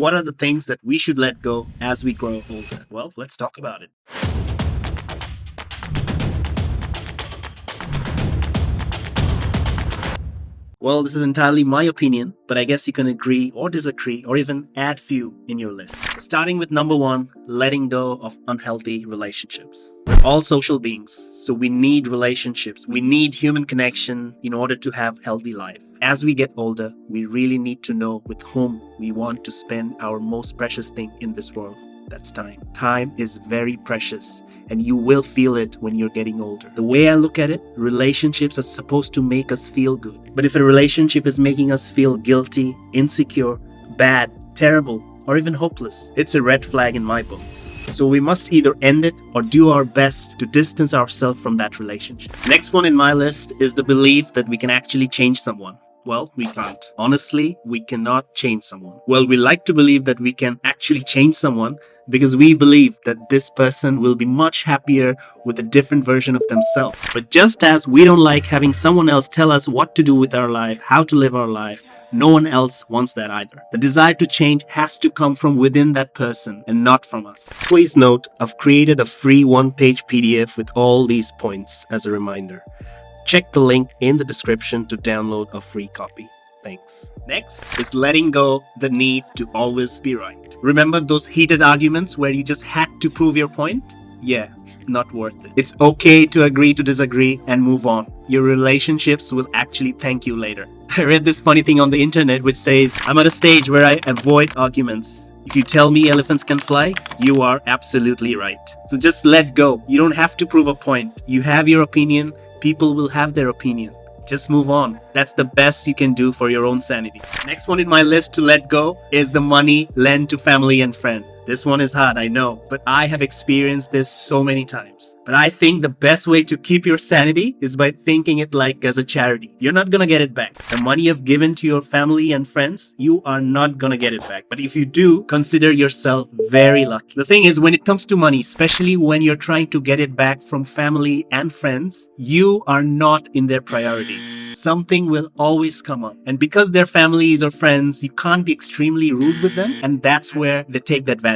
What are the things that we should let go as we grow older? Well, let's talk about it. Well, this is entirely my opinion, but I guess you can agree or disagree or even add few in your list. Starting with number 1, letting go of unhealthy relationships. We're all social beings, so we need relationships. We need human connection in order to have healthy life. As we get older, we really need to know with whom we want to spend our most precious thing in this world. That's time. Time is very precious, and you will feel it when you're getting older. The way I look at it, relationships are supposed to make us feel good. But if a relationship is making us feel guilty, insecure, bad, terrible, or even hopeless, it's a red flag in my books. So we must either end it or do our best to distance ourselves from that relationship. Next one in my list is the belief that we can actually change someone. Well, we can't. Honestly, we cannot change someone. Well, we like to believe that we can actually change someone because we believe that this person will be much happier with a different version of themselves. But just as we don't like having someone else tell us what to do with our life, how to live our life, no one else wants that either. The desire to change has to come from within that person and not from us. Please note, I've created a free 1-page PDF with all these points as a reminder. Check the link in the description to download a free copy. Thanks. Next is letting go the need to always be right. Remember those heated arguments where you just had to prove your point? Yeah, not worth it. It's okay to agree to disagree and move on. Your relationships will actually thank you later. I read this funny thing on the internet which says, I'm at a stage where I avoid arguments. If you tell me elephants can fly, you are absolutely right. So just let go. You don't have to prove a point. You have your opinion. People will have their opinion. Just move on. That's the best you can do for your own sanity. Next one in my list to let go is the money lent to family and friends. This one is hard, I know, but I have experienced this so many times. But I think the best way to keep your sanity is by thinking it like as a charity. You're not gonna get it back. The money you've given to your family and friends, you are not gonna get it back. But if you do, consider yourself very lucky. The thing is, when it comes to money, especially when you're trying to get it back from family and friends, you are not in their priorities. Something will always come up. And because they're families or friends, you can't be extremely rude with them, and that's where they take the advantage.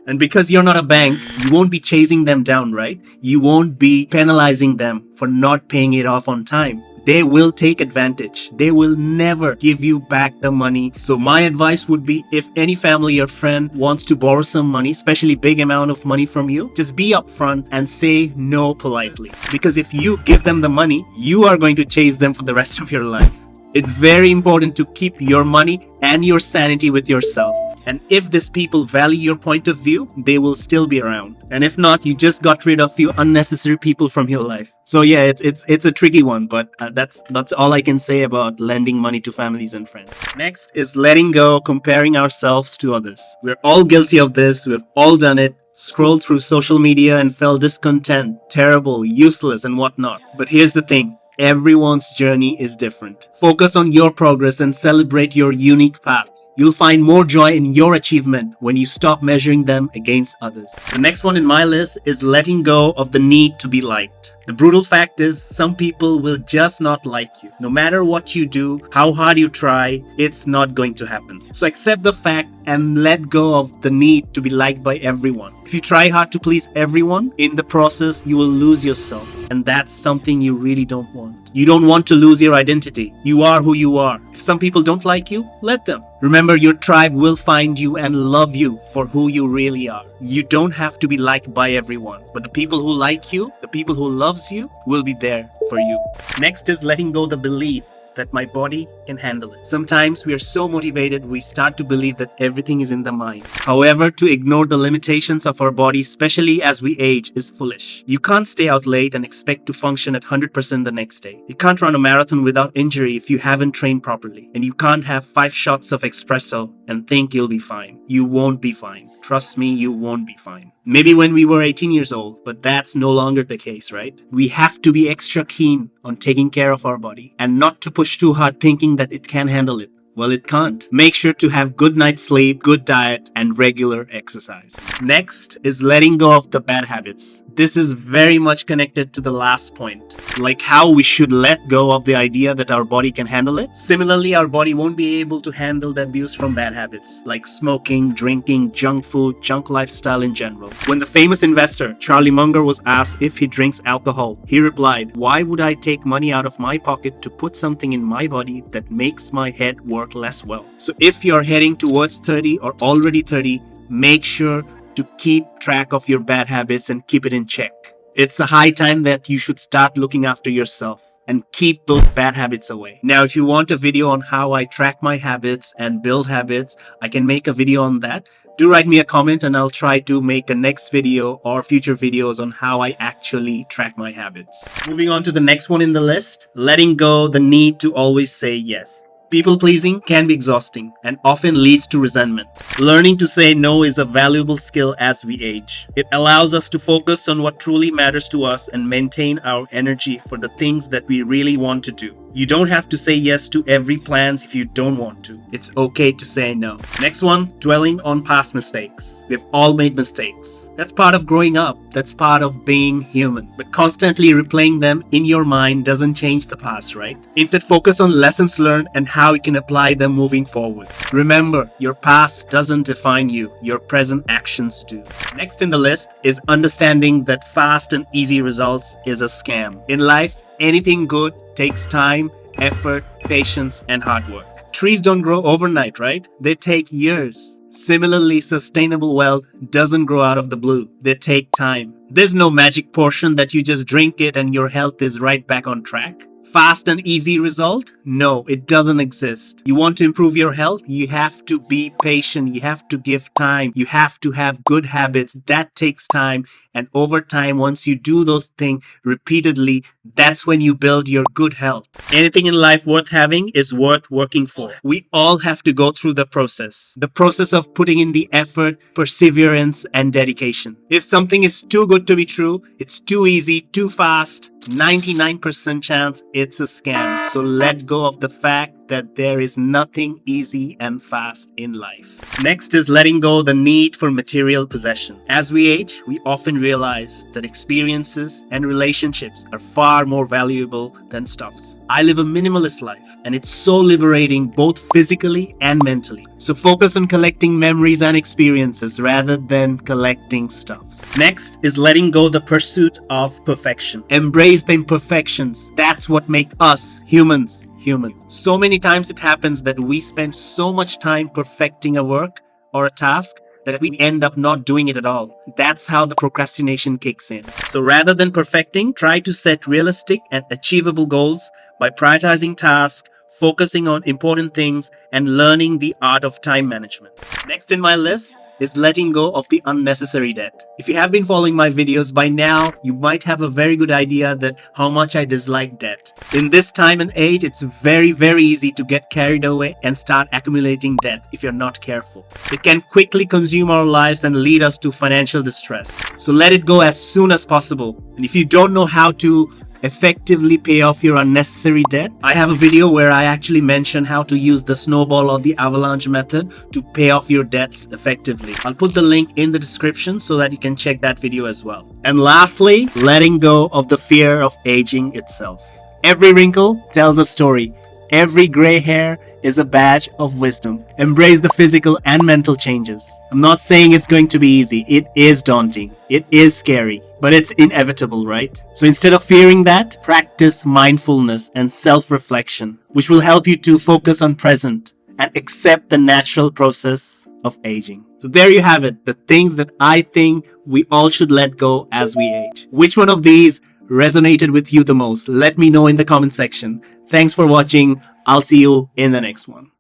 And because you're not a bank, you won't be chasing them down, right? You won't be penalizing them for not paying it off on time. They will take advantage. They will never give you back the money. So my advice would be, if any family or friend wants to borrow some money, especially big amount of money from you, just be upfront and say no politely. Because if you give them the money, you are going to chase them for the rest of your life. It's very important to keep your money and your sanity with yourself. And if these people value your point of view, they will still be around. And if not, you just got rid of few unnecessary people from your life. So yeah, it's a tricky one, but that's all I can say about lending money to families and friends. Next is letting go comparing ourselves to others. We're all guilty of this. We've all done it. Scrolled through social media and felt discontent, terrible, useless, and whatnot. But here's the thing. Everyone's journey is different. Focus on your progress and celebrate your unique path. You'll find more joy in your achievement when you stop measuring them against others. The next one in my list is letting go of the need to be liked. The brutal fact is, some people will just not like you. No matter what you do, how hard you try, it's not going to happen. So accept the fact and let go of the need to be liked by everyone. If you try hard to please everyone, in the process, you will lose yourself. And that's something you really don't want. You don't want to lose your identity. You are who you are. If some people don't like you, let them. Remember, your tribe will find you and love you for who you really are. You don't have to be liked by everyone, but the people who like you, the people who loves you, will be there for you. Next is letting go the belief that my body can handle it. Sometimes we are so motivated, we start to believe that everything is in the mind. However, to ignore the limitations of our body, especially as we age, is foolish. You can't stay out late and expect to function at 100% the next day. You can't run a marathon without injury if you haven't trained properly. And you can't have 5 shots of espresso and think you'll be fine. You won't be fine. Trust me, you won't be fine. Maybe when we were 18 years old, but that's no longer the case, right? We have to be extra keen on taking care of our body and not to push too hard thinking that it can handle it. Well, it can't. Make sure to have good night's sleep, good diet, and regular exercise. Next is letting go of the bad habits. This is very much connected to the last point, like how we should let go of the idea that our body can handle it. Similarly, our body won't be able to handle the abuse from bad habits like smoking, drinking, junk food, junk lifestyle in general. When the famous investor Charlie Munger was asked if he drinks alcohol, he replied, "Why would I take money out of my pocket to put something in my body that makes my head work less well?" So if you're heading towards 30 or already 30, make sure to keep track of your bad habits and keep it in check. It's a high time that you should start looking after yourself and keep those bad habits away. Now, if you want a video on how I track my habits and build habits, I can make a video on that. Do write me a comment and I'll try to make a next video or future videos on how I actually track my habits. Moving on to the next one in the list, letting go the need to always say yes. People pleasing can be exhausting and often leads to resentment. Learning to say no is a valuable skill as we age. It allows us to focus on what truly matters to us and maintain our energy for the things that we really want to do. You don't have to say yes to every plans if you don't want to. It's okay to say no. Next one, dwelling on past mistakes. We've all made mistakes. That's part of growing up. That's part of being human. But constantly replaying them in your mind doesn't change the past, right? Instead, focus on lessons learned and how you can apply them moving forward. Remember, your past doesn't define you. Your present actions do. Next in the list is understanding that fast and easy results is a scam. In life, anything good takes time, effort, patience, and hard work. Trees don't grow overnight, right? They take years. Similarly, sustainable wealth doesn't grow out of the blue. They take time. There's no magic potion that you just drink it and your health is right back on track. Fast and easy result? No, it doesn't exist. You want to improve your health? You have to be patient. You have to give time. You have to have good habits. That takes time. And over time, once you do those things repeatedly, that's when you build your good health. Anything in life worth having is worth working for. We all have to go through the process. The process of putting in the effort, perseverance, and dedication. If something is too good to be true, it's too easy, too fast, 99% chance it's a scam. So let go of the fact that there is nothing easy and fast in life. Next is letting go the need for material possession. As we age, we often realize that experiences and relationships are far more valuable than stuffs. I live a minimalist life and it's so liberating both physically and mentally. So focus on collecting memories and experiences rather than collecting stuffs. Next is letting go the pursuit of perfection. Embrace the imperfections. That's what makes us humans human. So many times it happens that we spend so much time perfecting a work or a task that we end up not doing it at all. That's how the procrastination kicks in. So rather than perfecting, try to set realistic and achievable goals by prioritizing tasks, focusing on important things, and learning the art of time management. Next in my list is letting go of the unnecessary debt. If you have been following my videos by now, you might have a very good idea that how much I dislike debt. In this time and age, it's very easy to get carried away and start accumulating debt if you're not careful. It can quickly consume our lives and lead us to financial distress. So let it go as soon as possible. And if you don't know how to effectively pay off your unnecessary debt, I have a video where I actually mention how to use the snowball or the avalanche method to pay off your debts effectively. I'll put the link in the description so that you can check that video as well. And lastly, letting go of the fear of aging itself. Every wrinkle tells a story. Every gray hair is a badge of wisdom. Embrace the physical and mental changes. I'm not saying it's going to be easy. It is daunting. It is scary, but it's inevitable, right? So instead of fearing that, practice mindfulness and self-reflection, which will help you to focus on present and accept the natural process of aging. So there you have it, the things that I think we all should let go as we age. Which one of these resonated with you the most? Let me know in the comment section. Thanks for watching. I'll see you in the next one.